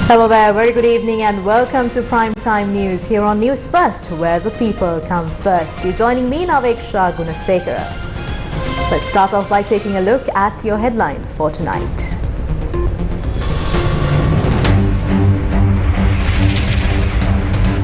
Hello there, very good evening and welcome to Primetime News here on Newsfirst, where the people come first. You're joining me, Naveksha Gunasekara. Let's start off by taking a look at your headlines for tonight.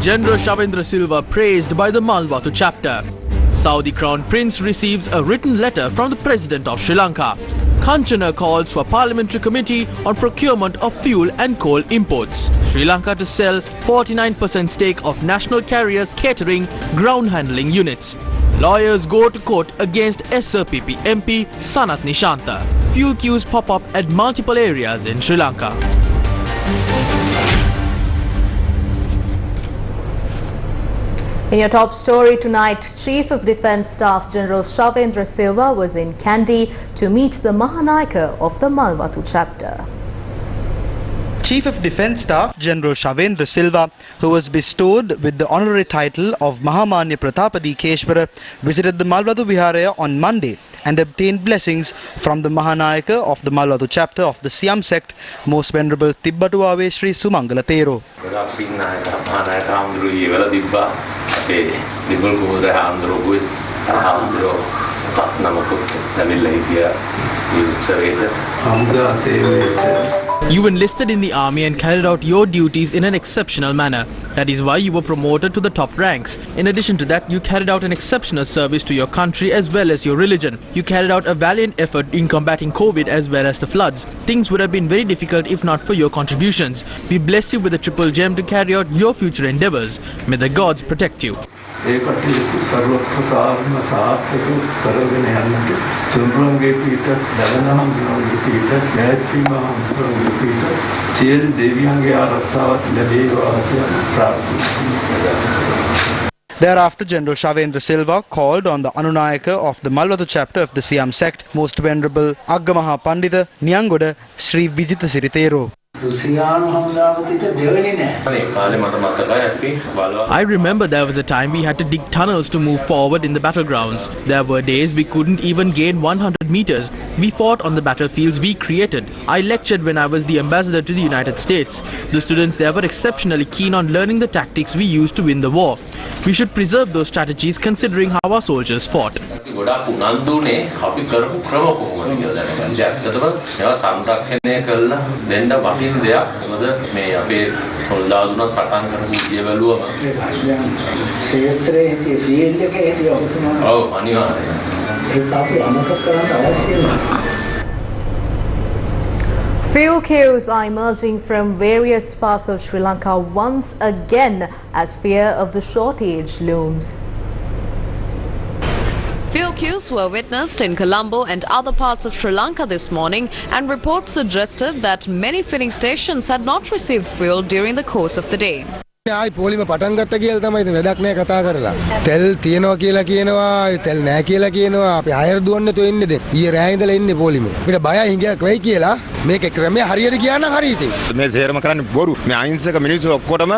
General Shavendra Silva praised by the Malwatu chapter. Saudi Crown Prince receives a written letter from the President of Sri Lanka. Kanchana calls for Parliamentary Committee on procurement of fuel and coal imports. Sri Lanka to sell 49% stake of National Carriers Catering ground handling units. Lawyers go to court against SRPP MP Sanath Nishanta. Fuel queues pop up at multiple areas in Sri Lanka. In your top story tonight, Chief of Defence Staff General Shavendra Silva was in Kandy to meet the Mahanayaka of the Malwatu chapter. Chief of Defence Staff General Shavendra Silva, who was bestowed with the honorary title of Mahamanya Pratapadi Keshwara, visited the Malwatu Viharaya on Monday and obtained blessings from the Mahanayaka of the Malwatu chapter of the Siam sect, Most Venerable Tibbatuave Sri Sumangala Thero. You enlisted in the army and carried out your duties in an exceptional manner. That is why you were promoted to the top ranks. In addition to that, you carried out an exceptional service to your country as well as your religion. You carried out a valiant effort in combating COVID as well as the floods. Things would have been very difficult if not for your contributions. We bless you with a triple gem to carry out your future endeavors. May the gods protect you. Thereafter, General Shavendra Silva called on the Anunayaka of the Malwatu chapter of the Siam sect, Most Venerable Aggamaha Pandita Nyangoda Sri Vijita Siritero. I remember there was a time we had to dig tunnels to move forward in the battlegrounds. There were days we couldn't even gain 100 meters. We fought on the battlefields we created. I lectured when I was the ambassador to the United States. The students there were exceptionally keen on learning the tactics we used to win the war. We should preserve those strategies considering how our soldiers fought. Fuel queues are emerging from various parts of Sri Lanka once again as fear of the shortage looms. Fuel queues were witnessed in Colombo and other parts of Sri Lanka this morning, and reports suggested that many filling stations had not received fuel during the course of the day. ආයි පොලිම පටන් ගත්ත කියලා තමයි ඉතින් වැඩක් නැහැ කතා කරලා. තෙල් තියනවා කියලා කියනවා, තෙල් නැහැ කියලා කියනවා. අපි අයර දුවන්නේ තෝ ඉන්නේ දැන්. ඊයේ රෑ ඉඳලා ඉන්නේ පොලිමේ. අපිට බයයි හිඟයක් වෙයි කියලා. මේක ක්‍රමය හරියට ගියා නම් හරි ඉතින්. මේ සේරම කරන්නේ බොරු. මේ අහිංසක මිනිස්සු ඔක්කොටම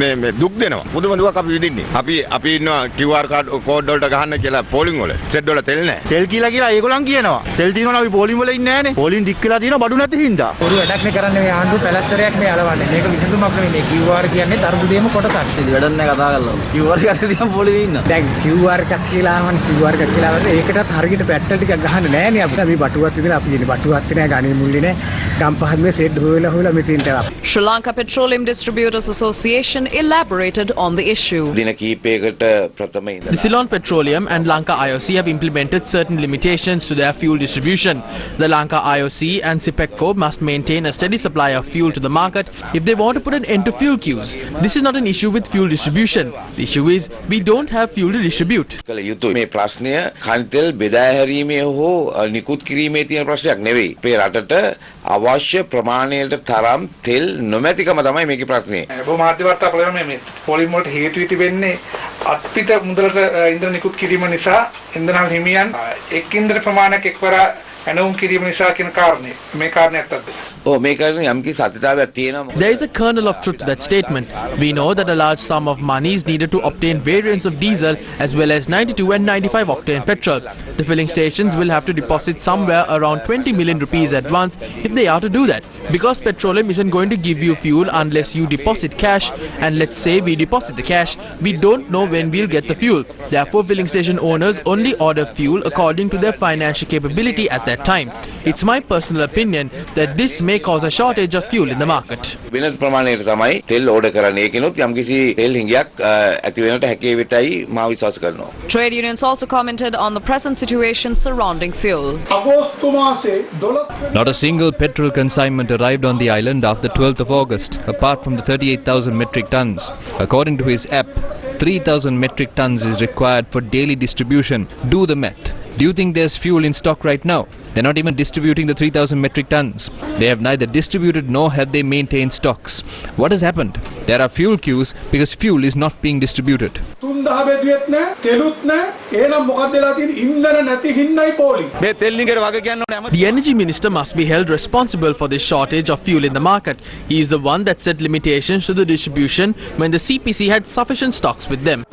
මේ දුක් දෙනවා. මුදුම දුවක් අපි විඳින්නේ. අපි ඉන්නවා QR කෝඩ් වලට ගහන්න කියලා පොලිං වල. සෙට් වල තෙල් නැහැ. තෙල් කියලා ඒගොල්ලන් කියනවා. තෙල් තියෙනවා නම් අපි පොලිං වල ඉන්නේ නැහනේ. පොලිං ඩික් වෙලා තියෙනවා බඩු නැති හින්දා. පොරු වැඩක් නේ කරන්නේ මේ ආණ්ඩුව පැලැස්තරයක් මේ අලවන්නේ. මේක විසඳුමක් නෙමෙයි. QR කියන්නේ තරබුදේම කොටසක්. වැඩක් නැහැ කතා කරලා. QR එකක් තියන් පොලිමේ ඉන්න. දැන් QR එකක් කියලා ආවම QR එකක් කියලා වගේ ඒකටත් හරියට පැට්ටල් ටිකක් ගහන්න නැහනේ අපිට. මේ බටුවක් විදිහට අපි ඉන්නේ බටුවක් නැහැ ගණේ මුල්ලේ නැහැ. ගම්පහත් මේ සෙඩ් හොයලා මෙතෙන්ට ආවා. Sri Lanka Petroleum Distributors Association elaborated on the issue. The Ceylon Petroleum and Lanka IOC have implemented certain limitations to their fuel distribution. The Lanka IOC and Spokesperson must maintain a steady supply of fuel to the market if they want to put an end to fuel queues. This is not an issue with fuel distribution. The issue is we don't have fuel to distribute. මේ ප්‍රශ්නය කන්තෙල් බෙදා හැරීමේ හෝ නිකුත් කිරීමේ තියෙන ප්‍රශ්නයක් නෙවෙයි. අපේ රටට අවශ්‍ය ප්‍රමාණයට තරම් තෙල් නොමැතිකම තමයි මේකේ ප්‍රශ්නේ. ඔබ මාධ්‍ය වාර්තා කළා මේ පොලිම් වලට හේතු වී තිබෙන්නේ අත්පිට මුදලට ඉන්ධන නිකුත් කිරීම නිසා ඉන්ධන හිමියන් එක් ඉන්ධන ප්‍රමාණයක් එක්වර ඇනවුම් කිරීම නිසා කියන කාරණේ මේ කාරණයක් අද්ද. ඔව් මේ කාරණේ යම්කි සත්‍යතාවයක් තියෙනවා. There is a kernel of truth to that statement. We know that a large sum of money is needed to obtain variants of diesel as well as 92 and 95 octane petrol. The filling stations will have to deposit somewhere around 20 million rupees at once if they are to do that. Because petroleum isn't going to give you fuel unless you deposit cash, and let's say we deposit the cash, we don't know when we'll get the fuel. Therefore, filling station owners only order fuel according to their financial capability at that time. It's my personal opinion that this may cause a shortage of fuel in the market. වෙනත් ප්‍රමාණයට තමයි තෙල් order කරන්නේ. ඒකිනුත් යම්කිසි තෙල් හිඟයක් ඇති වෙනට හැකි වෙතයි මා විශ්වාස කරනවා. Trade unions also commented on the present situation surrounding fuel. Not a single petrol consignment arrived on the island after 12th of August, apart from the 38,000 metric tons. According to his app, 3,000 metric tons is required for daily distribution. Do the math. Do you think there's fuel in stock right now? They're not even distributing the 3,000 metric tons. They have neither distributed nor have they maintained stocks. What has happened? There are fuel queues because fuel is not being distributed. The energy minister must be held responsible for this shortage of fuel in the market. He is the one that set limitations to the distribution when the CPC had sufficient stocks with them.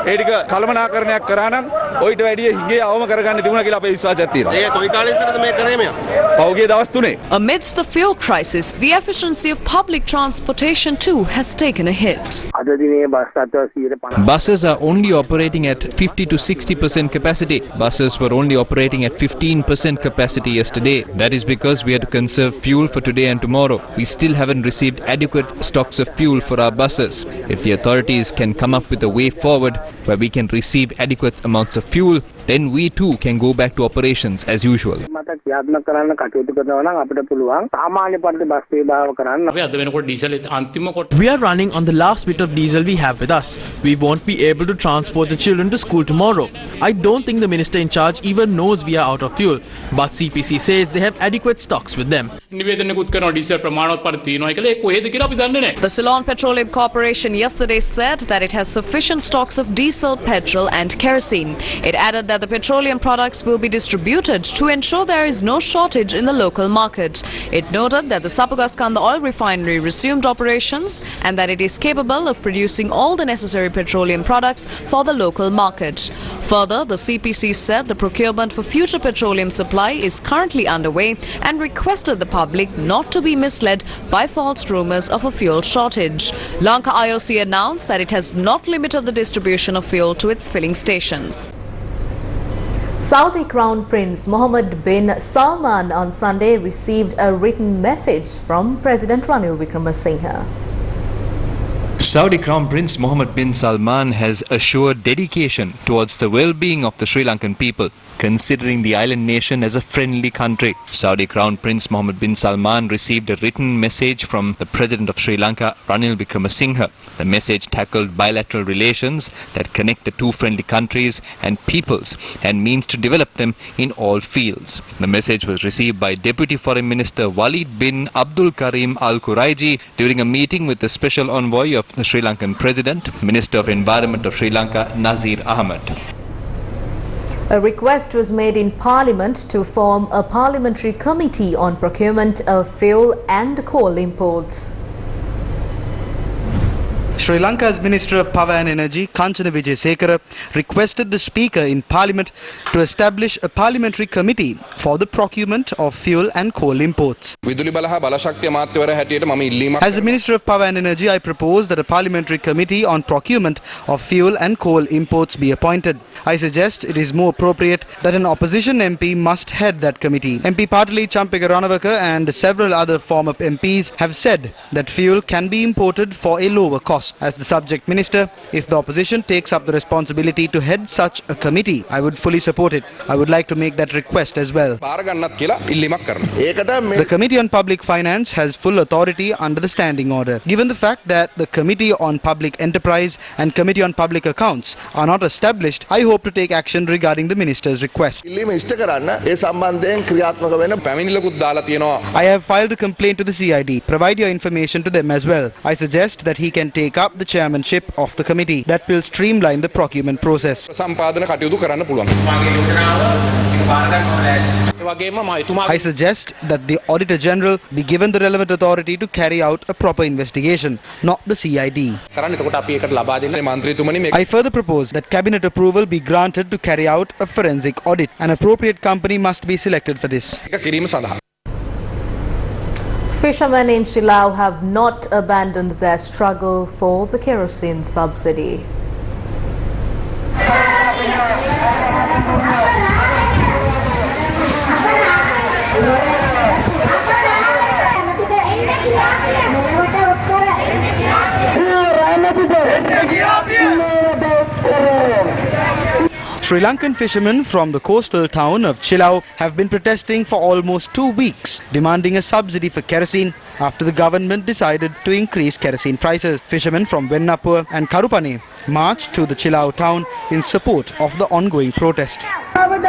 ඒක කලමනාකරණයක් කරා නම් ඔයිට වැඩිය හිගේ අවම කරගන්න තිබුණා කියලා අපේ විශ්වාසයක් තියෙනවා. ඒක කොයි කාලෙකටද මේ කරේ මෙයා? පෞගේ දවස් 3. Amidst the fuel crisis, the efficiency of public transportation too has taken a hit. Buses are only operating at 50 to 60% capacity. Buses were only operating at 15% capacity yesterday. That is because we had to conserve fuel for today and tomorrow. We still haven't received adequate stocks of fuel for our buses. If the authorities can come up with a way forward where we can receive adequate amounts of fuel, then we too can go back to operations as usual. We are running on the last bit of diesel we have with us. We won't be able to transport the children to school tomorrow. I don't think the minister in charge even knows we are out of fuel, but CPC says they have adequate stocks with them. The Ceylon Petroleum Corporation yesterday said that it has sufficient stocks of diesel, petrol and kerosene. It added that the petroleum products will be distributed to ensure there is no shortage in the local market. It noted that the Sapugaskanda oil refinery resumed operations and that it is capable of producing all the necessary petroleum products for the local market. Further, the CPC said the procurement for future petroleum supply is currently underway and requested the public not to be misled by false rumours of a fuel shortage. Lanka IOC announced that it has not limited the distribution of fuel to its filling stations. Saudi Crown Prince Mohammed bin Salman on Sunday received a written message from President Ranil Wickremesinghe. Saudi Crown Prince Mohammed bin Salman has assured dedication towards the well-being of the Sri Lankan people, considering the island nation as a friendly country. Saudi Crown Prince Mohammed bin Salman received a written message from the President of Sri Lanka, Ranil Wickremesinghe. The message tackled bilateral relations that connect the two friendly countries and peoples and means to develop them in all fields. The message was received by Deputy Foreign Minister Walid bin Abdul Karim Al Quraiji during a meeting with the Special Envoy of the Sri Lankan President, Minister of Environment of Sri Lanka, Nazir Ahmed. A request was made in Parliament to form a parliamentary committee on procurement of fuel and coal imports. Sri Lanka's Minister of Power and Energy, Kanchana Wijesekara, requested the Speaker in Parliament to establish a parliamentary committee for the procurement of fuel and coal imports. As the Minister of Power and Energy, I propose that a parliamentary committee on procurement of fuel and coal imports be appointed. I suggest it is more appropriate that an opposition MP must head that committee. MP Patali Champika Ranavaka and several other former MPs have said that fuel can be imported for a lower cost. As the subject minister, if the opposition takes up the responsibility to head such a committee, I would fully support it. I would like to make that request as well. The Committee on Public Finance has full authority under the standing order. Given the fact that the Committee on Public Enterprise and Committee on Public Accounts are not established, I hope to take action regarding the minister's request. I have filed a complaint to the CID. Provide your information to them as well. I suggest that he can take take up the chairmanship of the committee that will streamline the procurement process. I suggest that the Auditor General be given the relevant authority to carry out a proper investigation, not the CID. I further propose that Cabinet approval be granted to carry out a forensic audit. An appropriate company must be selected for this. Fishermen in Chilau have not abandoned their struggle for the kerosene subsidy. Sri Lankan fishermen from the coastal town of Chilau have been protesting for almost 2 weeks, demanding a subsidy for kerosene after the government decided to increase kerosene prices. Fishermen from Vennapur and Karupane marched to the Chilau town in support of the ongoing protest. Every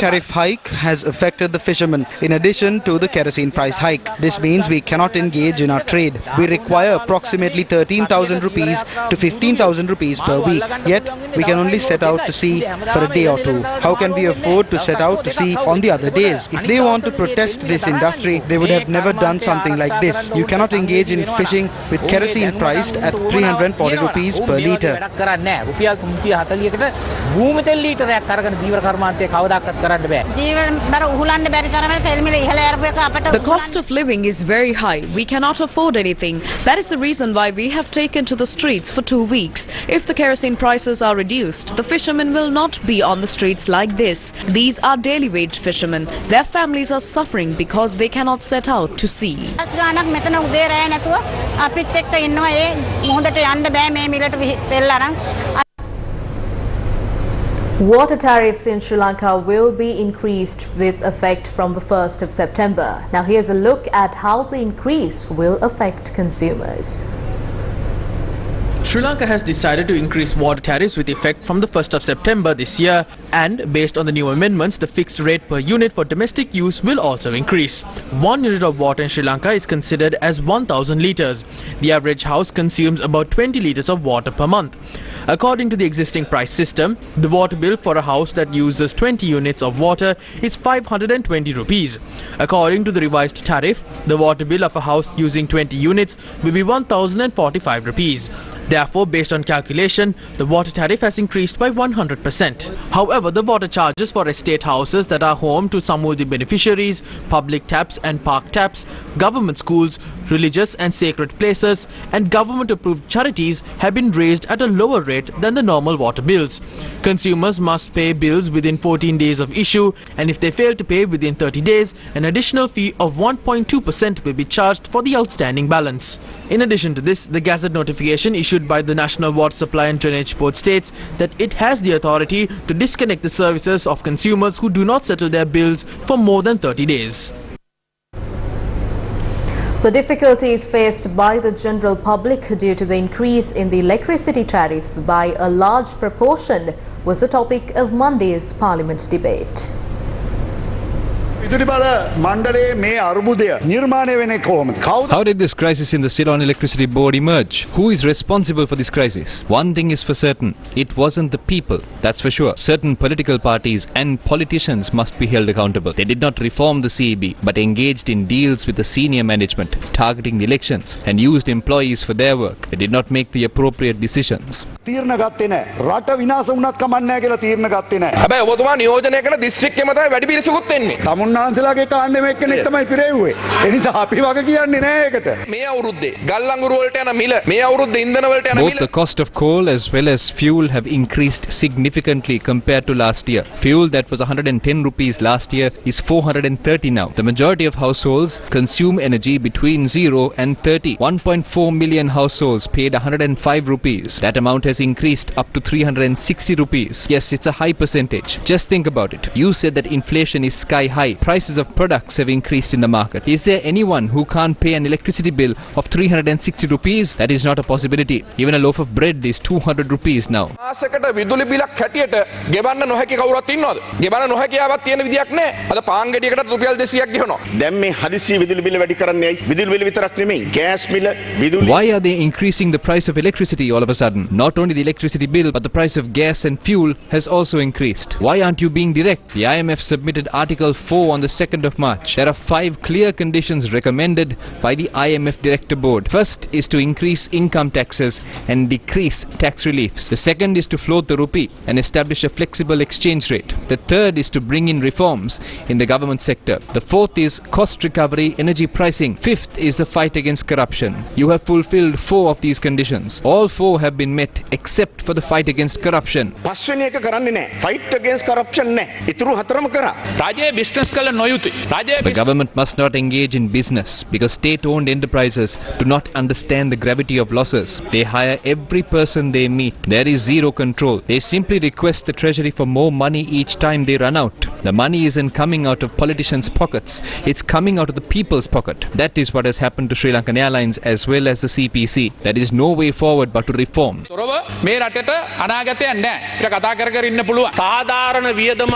tariff hike has affected the fishermen in addition to the kerosene price hike. This means we cannot engage in our trade. We require approximately 13,000 rupees to 15,000 rupees per week. Yet we can only set out to sea for a day or two. How can we afford to set out to sea on the other days? If they want to protest this industry, they would have never done something like this. You cannot engage in fishing with kerosene priced at 340 rupees per litre. The cost of living is very high. We cannot afford anything. That is the reason why we have taken to the streets for 2 weeks. If the kerosene prices are reduced, the fishermen will not be on the streets like this. These are daily wage fishermen. Their families are suffering because they cannot set out to sea. Water tariffs in Sri Lanka will be increased with effect from the 1st of September. Now here's a look at how the increase will affect consumers. Sri Lanka has decided to increase water tariffs with effect from the 1st of September this year, and based on the new amendments, the fixed rate per unit for domestic use will also increase. 1 unit of water in Sri Lanka is considered as 1,000 litres. The average house consumes about 20 litres of water per month. According to the existing price system, the water bill for a house that uses 20 units of water is 520 rupees. According to the revised tariff, the water bill of a house using 20 units will be 1,045 rupees. Therefore, based on calculation, the water tariff has increased by 100%. However, the water charges for estate houses that are home to Samudi beneficiaries, public taps and park taps, government schools, religious and sacred places, and government-approved charities have been raised at a lower rate than the normal water bills. Consumers must pay bills within 14 days of issue, and if they fail to pay within 30 days, an additional fee of 1.2% will be charged for the outstanding balance. In addition to this, the Gazette notification issued by the National Water Supply and Drainage Board states that it has the authority to disconnect the services of consumers who do not settle their bills for more than 30 days. The difficulties faced by the general public due to the increase in the electricity tariff by a large proportion was the topic of Monday's Parliament debate. How did this crisis in the Ceylon Electricity Board emerge? Who is responsible for this crisis? One thing is for certain, it wasn't the people, that's for sure. Certain political parties and politicians must be held accountable. They did not reform the CEB, but engaged in deals with the senior management, targeting the elections, and used employees for their work. They did not make the appropriate decisions. Both the cost of coal as well as fuel have increased significantly compared to last year. Fuel that was 110 rupees last year is 430 now. The majority of households consume energy between 0 and 30. 1.4 million households paid 105 rupees. That amount has increased up to 360 rupees. Yes, it's a high percentage. Just think about it. You said that inflation is sky high. prices of products have increased in the market. Is there anyone who can't pay an electricity bill of 360 rupees? That is not a possibility. Even a loaf of bread is 200 rupees now. මාසෙකට විදුලි බිලක් හැටියට ගෙවන්න නොහැකි කවුරුත් ඉන්නවද? ගෙවන්න නොහැකියාවක් තියෙන විදියක් නැහැ. අද පාන් ගෙඩියකට රුපියල් 200ක් ගෙවනවා. දැන් මේ හදිසි විදුලි බිල වැඩි කරන්නේ ඇයි? විදුලි බිල විතරක් නෙමෙයි. ගෑස් බිල, විදුලි. Why are they increasing the price of electricity all of a sudden? Not only the electricity bill, but the price of gas and fuel has also increased. Why aren't you being direct? The IMF submitted Article 4 on the 2nd of March. There are 5 clear conditions recommended by the IMF Director Board. First is to increase income taxes and decrease tax reliefs. The second is to float the rupee and establish a flexible exchange rate. The third is to bring in reforms in the government sector. The fourth is cost recovery, energy pricing. Fifth is the fight against corruption. You have fulfilled 4 of these conditions. All 4 have been met except for the fight against corruption. පස්වෙනි එක කරන්නේ නැහැ. Fight against corruption නැහැ. ඉතුරු හතරම කරා. රජයේ business කළ නොයුතුයි. The government must not engage in business because state-owned enterprises do not understand the gravity of losses. They hire every person they meet. There is zero control. They simply request the treasury for more money each time they run out. The money isn't coming out of politicians' pockets. It's coming out of the people's pocket. That is what has happened to Sri Lankan Airlines as well as the CPC. There is no way forward but to reform.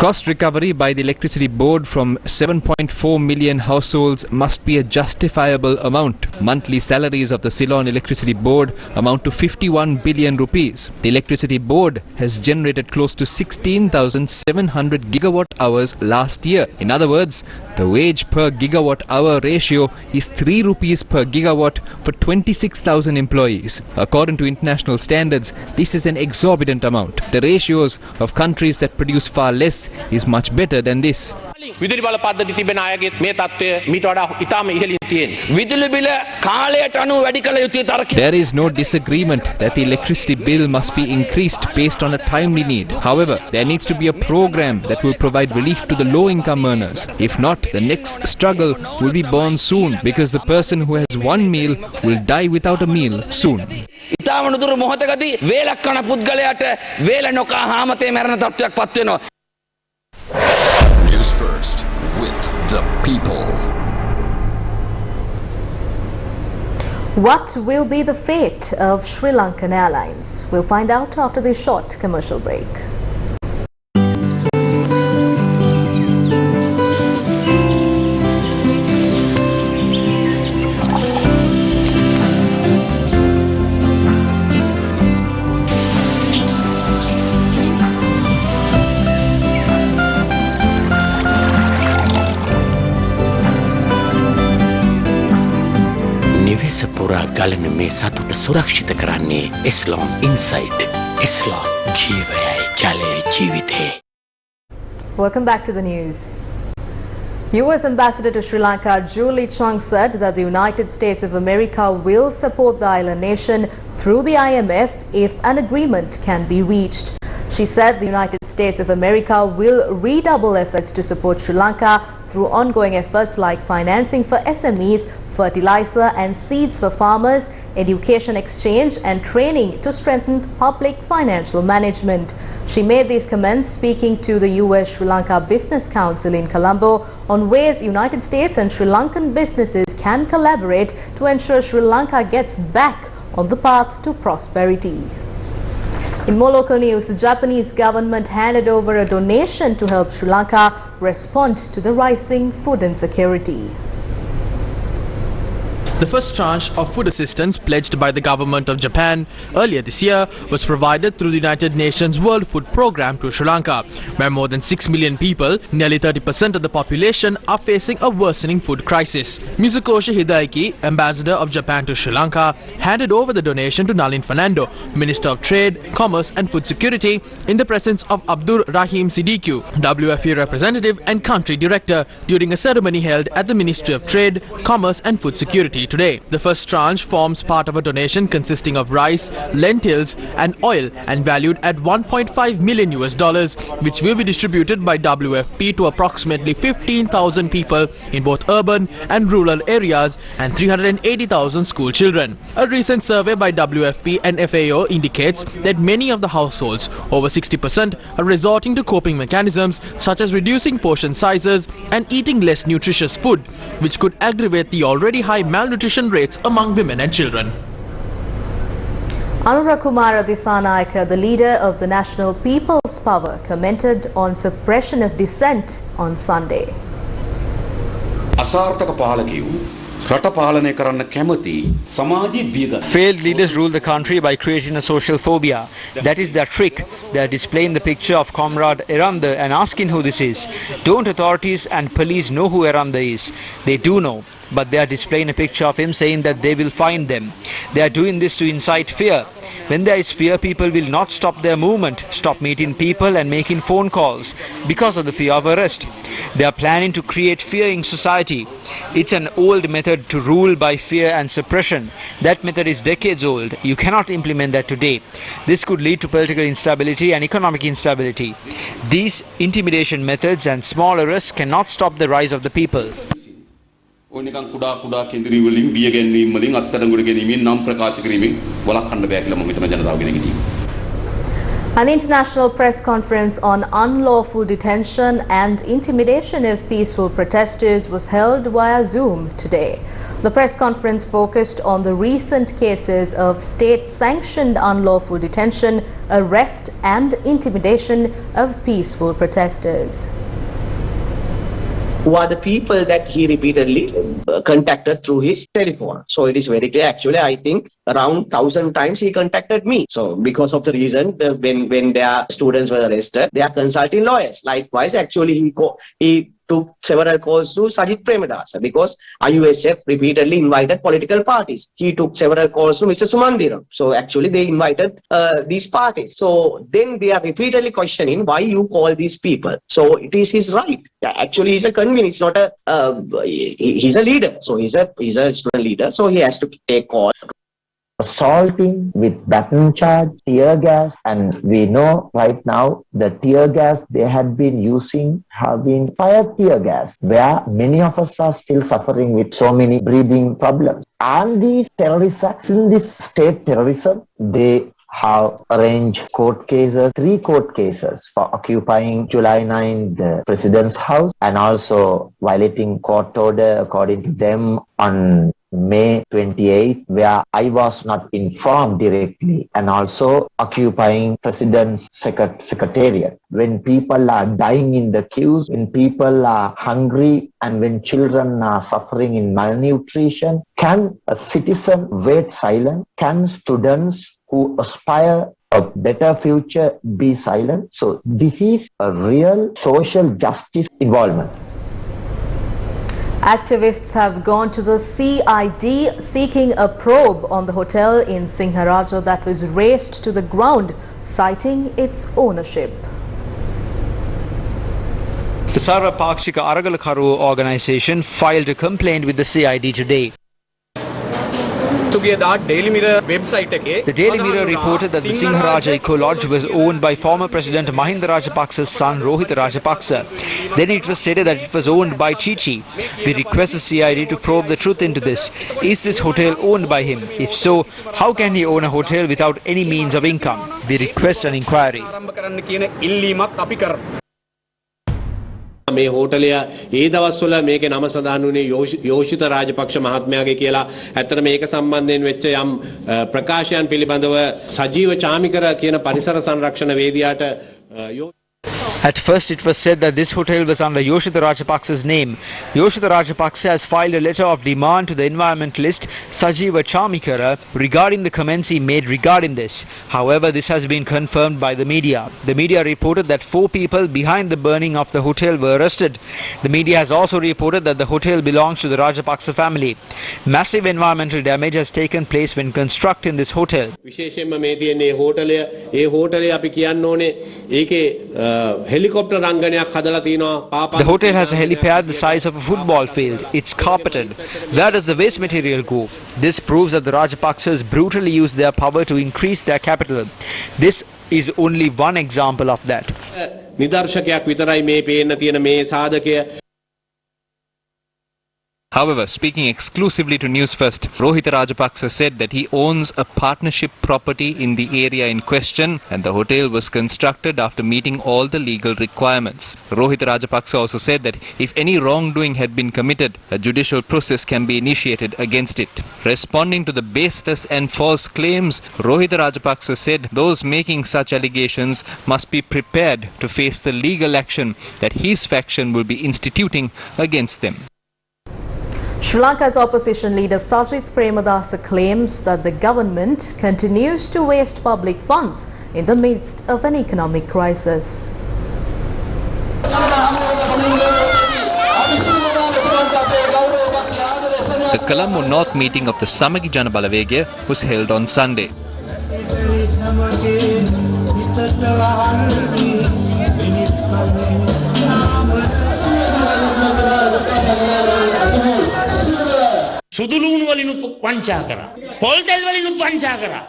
Cost recovery by the electricity board from 7.4 million households must be a justifiable amount. Monthly salaries of the Ceylon Electricity Board amount to 51 billion rupees. The electricity board has generated close to 16,700 gigawatt hours last year. In other words, the wage per gigawatt hour ratio is 3 rupees per gigawatt for 26,000 employees. According to international standards, this is an exorbitant amount. The ratios of countries that produce far less is much better than this. විදුලි බල පද්ධති තිබෙන අයගේ මේ තත්ත්වය මීට වඩා ඉතාම ඉහළින් තියෙනවා. විදුලි බිල කාලයට අනුව වැඩි කළ යුතුයි තර. There is no disagreement that the electricity bill must be increased based on a timely need. However, there needs to be a program that will provide relief to the low-income earners. If not, the next struggle will be born soon because the person who has one meal will die without a meal soon. ඉතාම නුදුරු මොහොතකදී වේලක් කන පුද්ගලයාට වේල නොකා හාමතේ මරණ තත්ත්වයක් පත් වෙනවා. News First with the people. What will be the fate of Sri Lankan Airlines? We'll find out after this short commercial break. පුරා ගලන මේ සතුට සුරක්ෂිත කරන්නේ Eslon Inside. Eslon ජීවයයි ජලයයි ජීවිතේ. Welcome back to the news. US Ambassador to Sri Lanka Julie Chong said that the United States of America will support the island nation through the IMF if an agreement can be reached. She said the United States of America will redouble efforts to support Sri Lanka through ongoing efforts like financing for SMEs, fertilizer and seeds for farmers, education exchange and training to strengthen public financial management. She made these comments speaking to the US Sri Lanka Business Council in Colombo on ways United States and Sri Lankan businesses can collaborate to ensure Sri Lanka gets back on the path to prosperity. In more local news, the Japanese government handed over a donation to help Sri Lanka respond to the rising food insecurity. The first tranche of food assistance pledged by the government of Japan earlier this year was provided through the United Nations World Food Programme to Sri Lanka, where more than 6 million people, nearly 30% of the population, are facing a worsening food crisis. Mizukoshi Hidaiki, Ambassador of Japan to Sri Lanka, handed over the donation to Nalin Fernando, Minister of Trade, Commerce and Food Security, in the presence of Abdur Rahim Siddique, WFP representative and country director, during a ceremony held at the Ministry of Trade, Commerce and Food Security, today. The first tranche forms part of a donation consisting of rice, lentils and oil and valued at $1.5 million, which will be distributed by WFP to approximately 15,000 people in both urban and rural areas and 380,000 school children. A recent survey by WFP and FAO indicates that many of the households, over 60%, are resorting to coping mechanisms such as reducing portion sizes and eating less nutritious food, which could aggravate the already high malnutrition rates among women and children. Anurakumara Disanayake, the leader of the National People's Power, commented on suppression of dissent on Sunday. Failed leaders rule the country by creating a social phobia. That is their trick. They are displaying the picture of Comrade Eranda and asking who this is. Don't authorities and police know who Eranda is? They do know. But they are displaying a picture of him saying that they will find them. They are doing this to incite fear. When there is fear, people will not stop their movement, stop meeting people and making phone calls because of the fear of arrest. They are planning to create fear in society. It's an old method to rule by fear and suppression. That method is decades old. You cannot implement that today. This could lead to political instability and economic instability. These intimidation methods and small arrests cannot stop the rise of the people. An international press conference on unlawful detention and intimidation of peaceful protesters was held via Zoom today. The press conference focused on the recent cases of state-sanctioned unlawful detention, arrest and intimidation of peaceful protesters. Who are the people that he repeatedly contacted through his telephone. So it is very clear. Actually, I think around 1,000 times he contacted me. So because of the reason, when their students were arrested, they are consulting lawyers. Likewise, actually, he took several calls to Sajid Premadasa because IUSF repeatedly invited political parties. He took several calls to Mr. Sumandiram. So actually they invited these parties. So then they are repeatedly questioning why you call these people. So it is his right. Yeah, actually he's a convener. He's not a, he's a leader. So he's a student leader. So he has to take call. Assaulting with baton charge, tear gas, and we know right now the tear gas they had been using have been fire tear gas, where many of us are still suffering with so many breathing problems. And these terrorist acts in this state terrorism, they have arranged court cases, 3 court cases for occupying July 9 the President's house and also violating court order according to them on May 28, where I was not informed directly, and also occupying President's Secretariat. When people are dying in the queues, when people are hungry, and when children are suffering in malnutrition, can a citizen wait silent? Can students who aspire a better future be silent? So this is a real social justice involvement. Activists have gone to the CID seeking a probe on the hotel in Singharaja that was razed to the ground, citing its ownership. The Sarva Pakshika Aragalakaru organization filed a complaint with the CID today. The Daily Mirror reported that the Singharaja Eco Lodge was owned by former President Mahinda Rajapaksa's son Rohit Rajapaksa. Then it was stated that it was owned by Chichi. We request the CID to probe the truth into this. Is this hotel owned by him? If so, how can he own a hotel without any means of income? We request an inquiry. මේ හෝටලය ඒ දවස්වල මේකේ නම සඳහන් වුණේ යෝෂිත රාජපක්ෂ මහත්මයාගේ කියලා. ඇත්තට මේක සම්බන්ධයෙන් වෙච්ච යම් ප්‍රකාශයන් පිළිබඳව සජීව චාමිකර කියන පරිසර සංරක්ෂණ වේදිකාට At first, it was said that this hotel was under Yoshida Rajapaksa's name. Yoshida Rajapaksa has filed a letter of demand to the environmentalist Sajiva Chamikara regarding the comments he made regarding this. However, this has been confirmed by the media. The media reported that 4 people behind the burning of the hotel were arrested. The media has also reported that the hotel belongs to the Rajapaksa family. Massive environmental damage has taken place when constructing this hotel. විශේෂයෙන්ම මේ තියෙන හෝටලය අපි කියන්න ඕනේ ඒකේ helicopter රංගනයක් හදලා තිනවා. The hotel has a helipad the size of a football field. It's carpeted. Where does the waste material go? This proves that the Rajapaksas brutally use their power to increase their capital. This is only one example of that. නිදර්ශකයක් විතරයි මේ පේන්න තියෙන මේ සාධකය. However, speaking exclusively to Newsfirst, Rohitha Rajapaksa said that he owns a partnership property in the area in question and the hotel was constructed after meeting all the legal requirements. Rohitha Rajapaksa also said that if any wrongdoing had been committed, a judicial process can be initiated against it. Responding to the baseless and false claims, Rohitha Rajapaksa said those making such allegations must be prepared to face the legal action that his faction will be instituting against them. Sri Lanka's opposition leader Sajith Premadasa claims that the government continues to waste public funds in the midst of an economic crisis. The Colombo North meeting of the Samagi Jana Balawegaya was held on Sunday.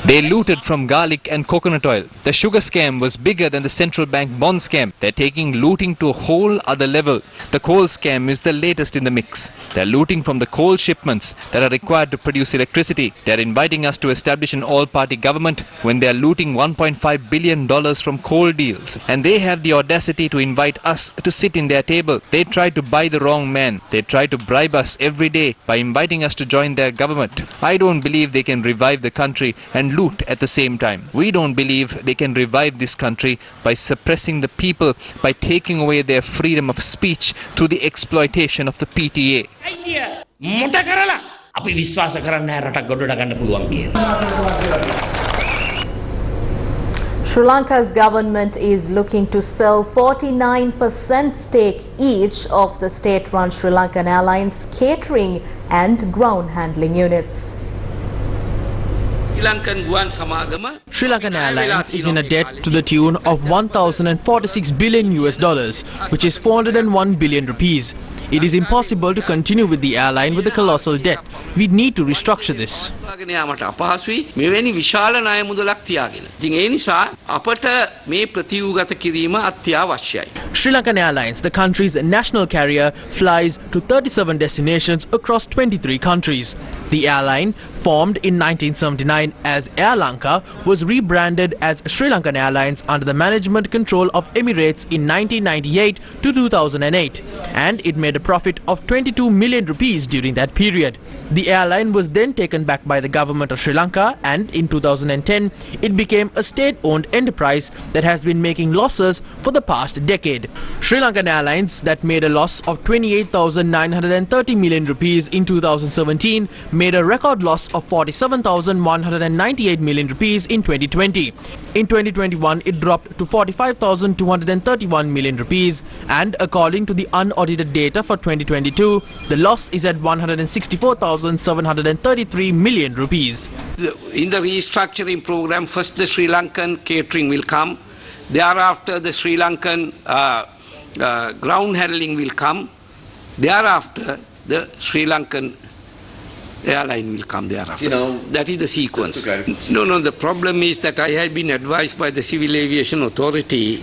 They looted from garlic and coconut oil. The sugar scam was bigger than the central bank bond scam. They're taking looting to a whole other level. The coal scam is the latest in the mix. They're looting from the coal shipments that are required to produce electricity. They're inviting us to establish an all-party government when they're looting $1.5 billion from coal deals. And they have the audacity to invite us to sit in their table. They try to buy the wrong man. They try to bribe us every day by inviting us to join their government. I don't believe they can revive the country and loot at the same time. We don't believe they can revive this country by suppressing the people, by taking away their freedom of speech through the exploitation of the PTA. Sri Lanka's government is looking to sell 49% stake each of the state-run Sri Lankan Airlines catering and ground handling units. Sri Lankan Airlines is in a debt to the tune of $1,046 billion, which is 401 billion rupees. It is impossible to continue with the airline with a colossal debt. We need to restructure this. Sri Lankan Airlines, the country's national carrier, flies to 37 destinations across 23 countries. The airline, formed in 1979 as Air Lanka, was rebranded as Sri Lankan Airlines under the management control of Emirates in 1998 to 2008, and it made a profit of 22 million rupees during that period. The airline was then taken back by the government of Sri Lanka, and in 2010 it became a state-owned enterprise that has been making losses for the past decade. Sri Lankan Airlines, that made a loss of 28,930 million rupees in 2017, made a record loss of 47,198 million rupees in 2020. In 2021 it dropped to 45,231 million rupees, and according to the unaudited data for 2022, the loss is at 164,733 million rupees. In the restructuring program, first the Sri Lankan catering will come, thereafter the Sri Lankan ground handling will come, thereafter the Sri Lankan airline will come thereafter. That is the sequence. No, the problem is that I have been advised by the Civil Aviation Authority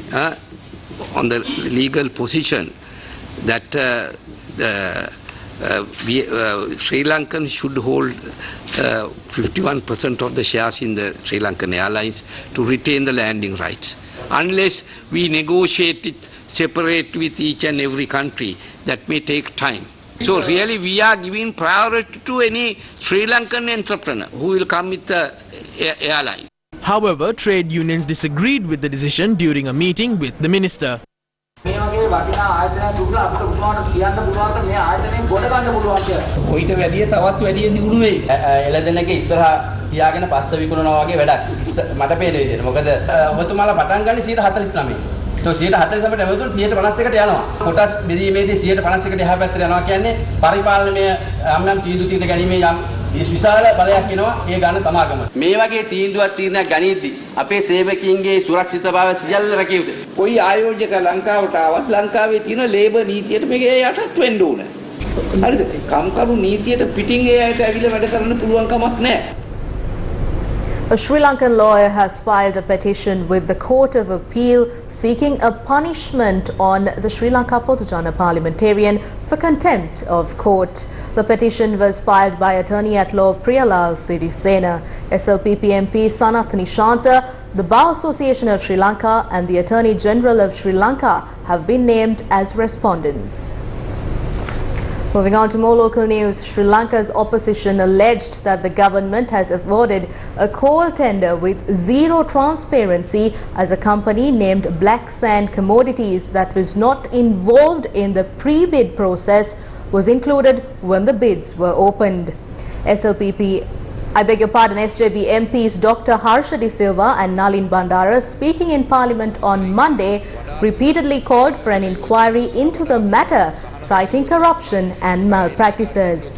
on the legal position that Sri Lankan should hold 51% of the shares in the Sri Lankan Airlines to retain the landing rights. Unless we negotiate it separate with each and every country, that may take time. So really we are giving priority to any Sri Lankan entrepreneur who will come with the airline. However, trade unions disagreed with the decision during a meeting with the minister. So 149 එවතුන් 151කට යනවා. කොටස් බෙදීමේදී 151කට එහා පැත්තට යනවා කියන්නේ පරිපාලනයේ යම් තීන්දුව ගැනීමේ යම් විශාල බලයක් එනවා ඒ ගන්න සමාගම. මේ වගේ තීන්දුවක් తీරනක් ගනිද්දී අපේ සේවකීන්ගේ සුරක්ෂිතභාවය සියල්ල රැකිය යුතුයි. කොයි ආයෝජක ලංකාවට ආවත් ලංකාවේ තියෙන ලේබර් නීතියට මේක යටත් වෙන්න ඕන. හරිද? කම්කරු නීතියට පිටින් ඒ අයට ඇවිල්ලා වැඩ කරන්න පුළුවන් කමක් නැහැ. A Sri Lankan lawyer has filed a petition with the Court of Appeal seeking a punishment on the Sri Lanka Potujana parliamentarian for contempt of court. The petition was filed by attorney-at-law Priyalal Sirisena, SLPP MP Sanath Nishanta, the Bar Association of Sri Lanka and the Attorney General of Sri Lanka have been named as respondents. Moving on to more local news, Sri Lanka's opposition alleged that the government has awarded a coal tender with zero transparency as a company named Black Sand Commodities that was not involved in the pre-bid process was included when the bids were opened. SJB MPs Dr. Harsha De Silva and Nalin Bandara, speaking in Parliament on Monday, repeatedly called for an inquiry into the matter, citing corruption and malpractices.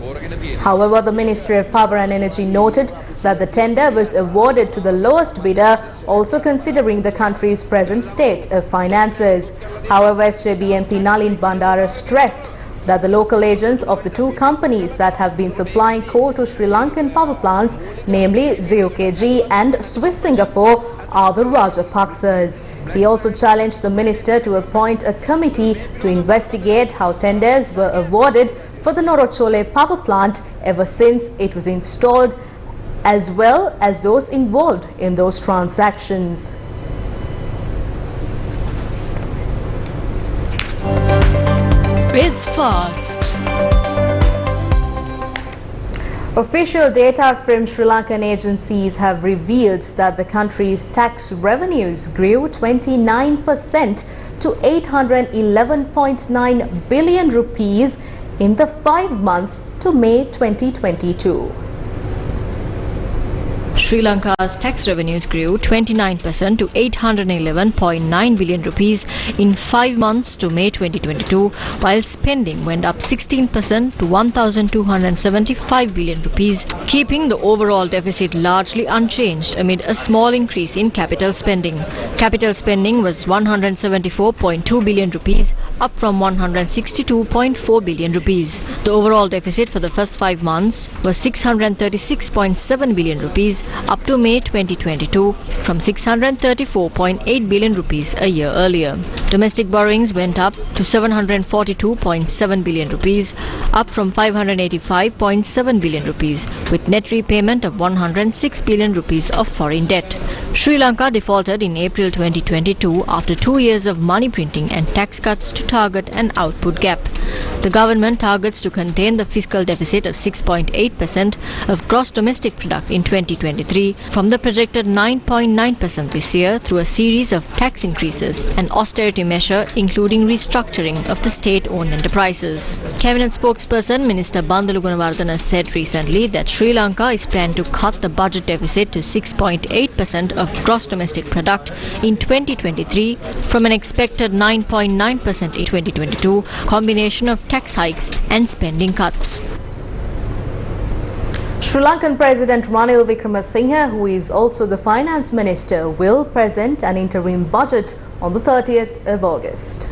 However, the Ministry of Power and Energy noted that the tender was awarded to the lowest bidder, also considering the country's present state of finances. However, SJB MP Nalin Bandara stressed that the local agents of the two companies that have been supplying coal to Sri Lankan power plants, namely ZOKG and Swiss Singapore, are the Rajapaksas. He also challenged the minister to appoint a committee to investigate how tenders were awarded for the Norochole power plant ever since it was installed, as well as those involved in those transactions. Biz Fast. Official data from Sri Lankan agencies have revealed that the country's tax revenues grew 29% to 811.9 billion rupees in the 5 months to May 2022. Sri Lanka's tax revenues grew 29% to 811.9 billion rupees in 5 months to May 2022, while spending went up 16% to 1,275 billion rupees, keeping the overall deficit largely unchanged amid a small increase in capital spending. Capital spending was 174.2 billion rupees, up from 162.4 billion rupees. The overall deficit for the first 5 months was 636.7 billion rupees, up to May 2022 from 634.8 billion rupees a year earlier. Domestic borrowings went up to 742.7 billion rupees, up from 585.7 billion rupees, with net repayment of 106 billion rupees of foreign debt. Sri Lanka defaulted in April 2022 after 2 years of money printing and tax cuts to target an output gap. The government targets to contain the fiscal deficit of 6.8% of gross domestic product in 2023 from the projected 9.9% this year through a series of tax increases and austerity measure including restructuring of the state-owned enterprises. Cabinet spokesperson Minister Bandalu Gunawardena said recently that Sri Lanka is planned to cut the budget deficit to 6.8% of gross domestic product in 2023 from an expected 9.9% in 2022, combination of tax hikes and spending cuts. Sri Lankan President Ranil Wickremesinghe, who is also the Finance Minister, will present an interim budget on the 30th of August.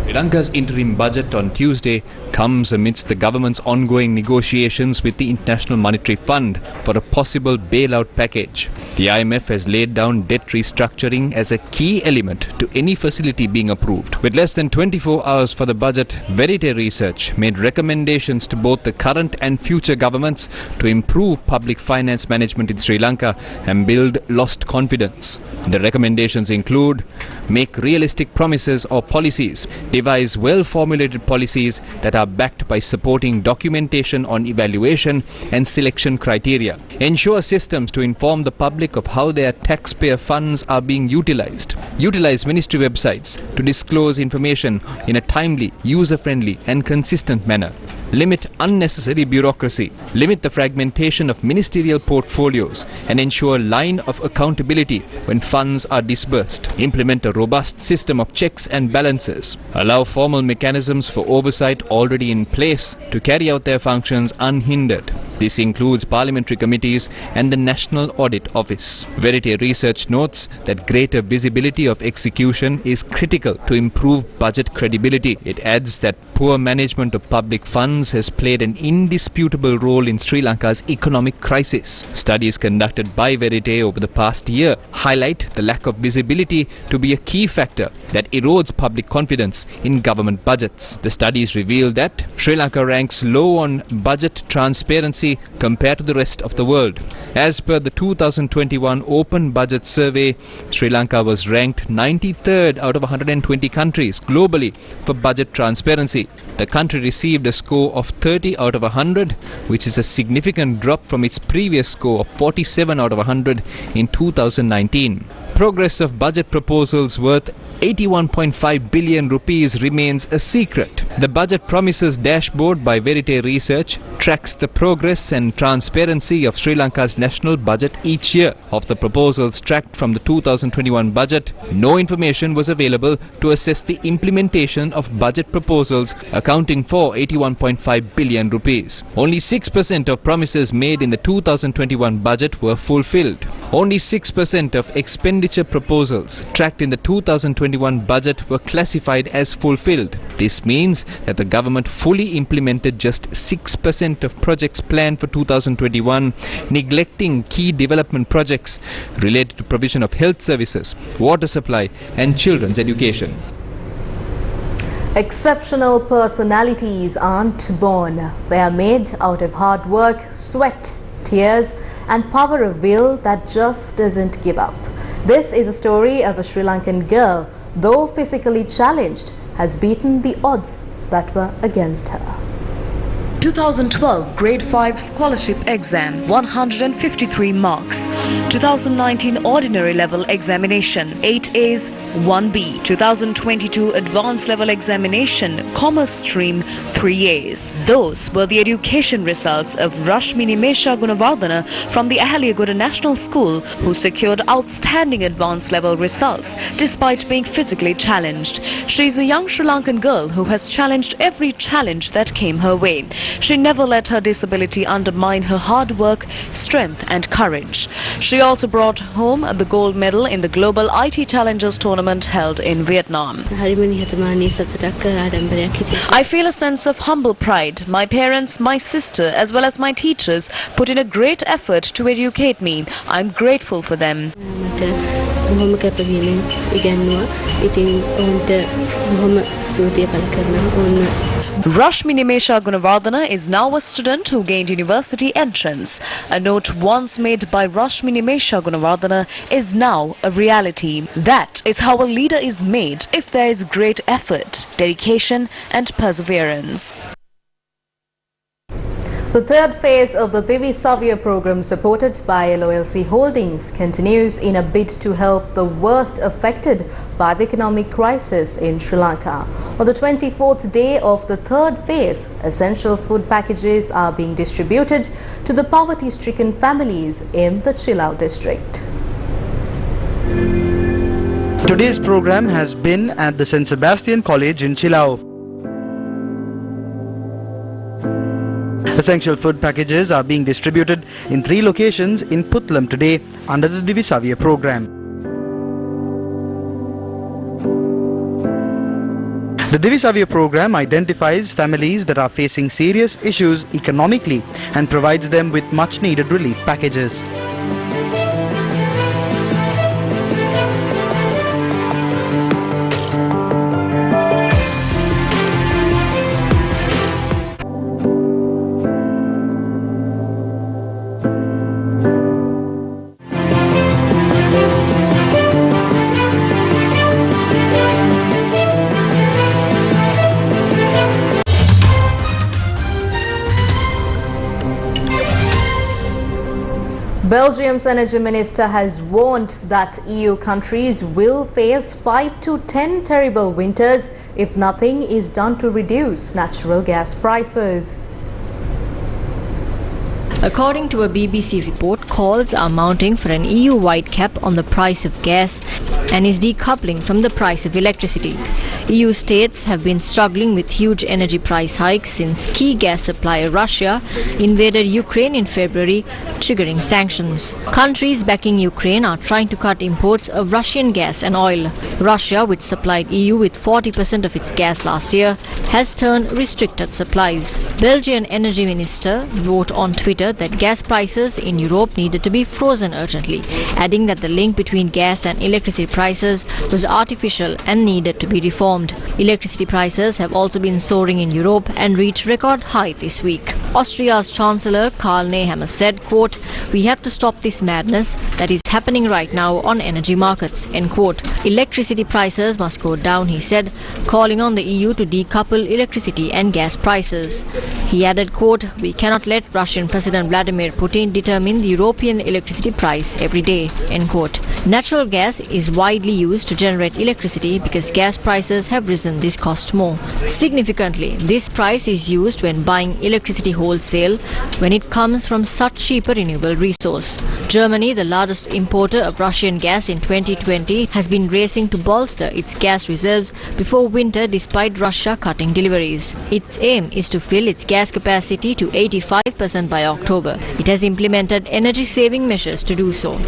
Sri Lanka's interim budget on Tuesday comes amidst the government's ongoing negotiations with the International Monetary Fund for a possible bailout package. The IMF has laid down debt restructuring as a key element to any facility being approved. With less than 24 hours for the budget, Verite Research made recommendations to both the current and future governments to improve public finance management in Sri Lanka and build lost confidence. The recommendations include: make realistic promises or policies, devise well-formulated policies that are backed by supporting documentation on evaluation and selection criteria, ensure systems to inform the public of how their taxpayer funds are being utilized, utilize ministry websites to disclose information in a timely, user-friendly and consistent manner, limit unnecessary bureaucracy, limit the fragmentation of ministerial portfolios and ensure line of accountability when funds are disbursed, implement a robust system of checks and balances, allow formal mechanisms for oversight already in place to carry out their functions unhindered, This includes parliamentary committees and the National Audit Office. Verite Research notes that greater visibility of execution is critical to improve budget credibility. It adds that poor management of public funds has played an indisputable role in Sri Lanka's economic crisis. Studies conducted by Verite over the past year highlight the lack of visibility to be a key factor that erodes public confidence in government budgets. The studies reveal that Sri Lanka ranks low on budget transparency compared to the rest of the world. As per the 2021 Open Budget Survey, Sri Lanka was ranked 93rd out of 120 countries globally for budget transparency. The country received a score of 30 out of 100, which is a significant drop from its previous score of 47 out of 100 in 2019. Progress of budget proposals worth 81.5 billion rupees remains a secret. The Budget Promises Dashboard by Verite Research tracks the progress and transparency of Sri Lanka's national budget each year. Of the proposals tracked from the 2021 budget, no information was available to assess the implementation of budget proposals accounting for 81.5 billion rupees. Only 6% of promises made in the 2021 budget were fulfilled. Only 6% of expenditure proposals tracked in the 2021 budget were classified as fulfilled. This means that the government fully implemented just 6% of projects planned for 2021, neglecting key development projects related to provision of health services, water supply and children's education. Exceptional personalities aren't born. They are made out of hard work, sweat, tears and power of will that just doesn't give up. This is a story of a Sri Lankan girl, though physically challenged, has beaten the odds that were against her. 2012 Grade 5 Scholarship Exam, 153 marks. 2019 Ordinary Level Examination, 8 A's, 1 B. 2022 Advanced Level Examination, Commerce Stream, 3 A's. Those were the education results of Rashmi Nimesha Gunawardana from the Ahaliagoda National School, who secured outstanding advanced level results despite being physically challenged. She is a young Sri Lankan girl who has challenged every challenge that came her way. She never let her disability undermine her hard work, strength and courage. She also brought home the gold medal in the Global IT Challengers Tournament held in Vietnam. I feel a sense of humble pride. My parents, my sister as well as my teachers put in a great effort to educate me. I'm grateful for them. Rashmi Nimesha Gunawardana is now a student who gained university entrance. A note once made by Rashmi Nimesha Gunawardana is now a reality. That is how a leader is made if there is great effort, dedication and perseverance. The third phase of the Divi Savia program, supported by LOLC Holdings, continues in a bid to help the worst affected by the economic crisis in Sri Lanka. On the 24th day of the third phase, essential food packages are being distributed to the poverty-stricken families in the Chilau district. Today's program has been at the St. Sebastian College in Chilau. Essential food packages are being distributed in 3 locations in Puttlam today under the Divi Savia program. The Divi Savia program identifies families that are facing serious issues economically and provides them with much needed relief packages. Belgium's energy minister has warned that EU countries will face 5 to 10 terrible winters if nothing is done to reduce natural gas prices. According to a BBC report, calls are mounting for an EU-wide cap on the price of gas and is decoupling from the price of electricity. EU states have been struggling with huge energy price hikes since key gas supplier Russia invaded Ukraine in February, triggering sanctions. Countries backing Ukraine are trying to cut imports of Russian gas and oil. Russia, which supplied EU with 40% of its gas last year, has turned restricted supplies. Belgian energy minister wrote on Twitter that gas prices in Europe needed to be frozen urgently, adding that the link between gas and electricity prices was artificial and needed to be reformed. Electricity prices have also been soaring in Europe and reached record high this week. Austria's Chancellor Karl Nahames said, quote, "We have to stop this madness that is happening right now on energy markets," end quote. Electricity prices must go down, he said, calling on the EU to decouple electricity and gas prices. He added, quote, "We cannot let Russian President Vladimir Putin determine the European electricity price every day," end quote. Natural gas is widely used to generate electricity because gas prices have risen this cost more. Significantly, this price is used when buying electricity wholesale when it comes from such cheaper renewable resource. Germany, the largest importer of Russian gas in 2020, has been racing to bolster its gas reserves before winter despite Russia cutting deliveries. Its aim is to fill its gas capacity to 85% by October. It has implemented energy-saving measures to do so.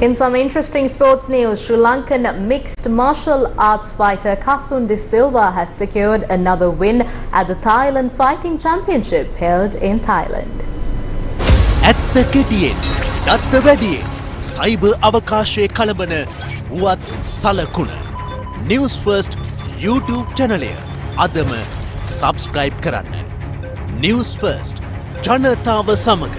In some interesting sports news, Sri Lankan mixed martial arts fighter Kasun De Silva has secured another win at the Thailand Fighting Championship held in Thailand. ඇත්ත කෙටියෙන් දත්ත වැඩියෙන් cyber අවකාශයේ කලබන වුවත් සලකුණ News First YouTube channel අදම subscribe කරන්න. News First ජනතාව සමග.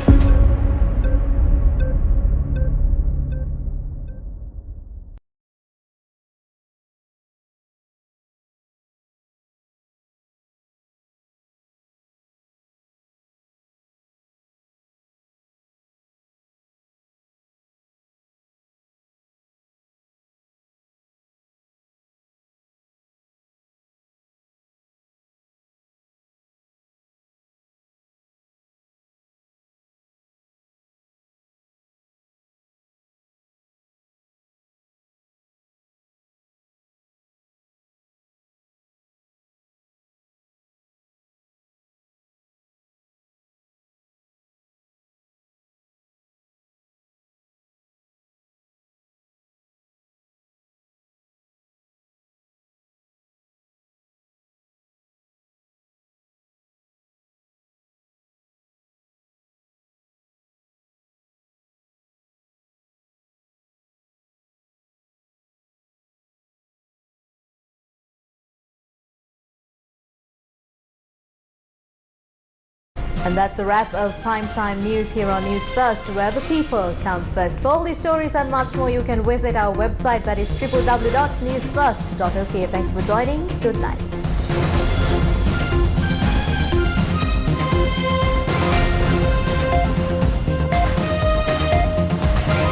And that's a wrap of Primetime News here on News First, where the people come first. For all these stories and much more, you can visit our website, that is www.newsfirst.lk. Thank you for joining. Good night.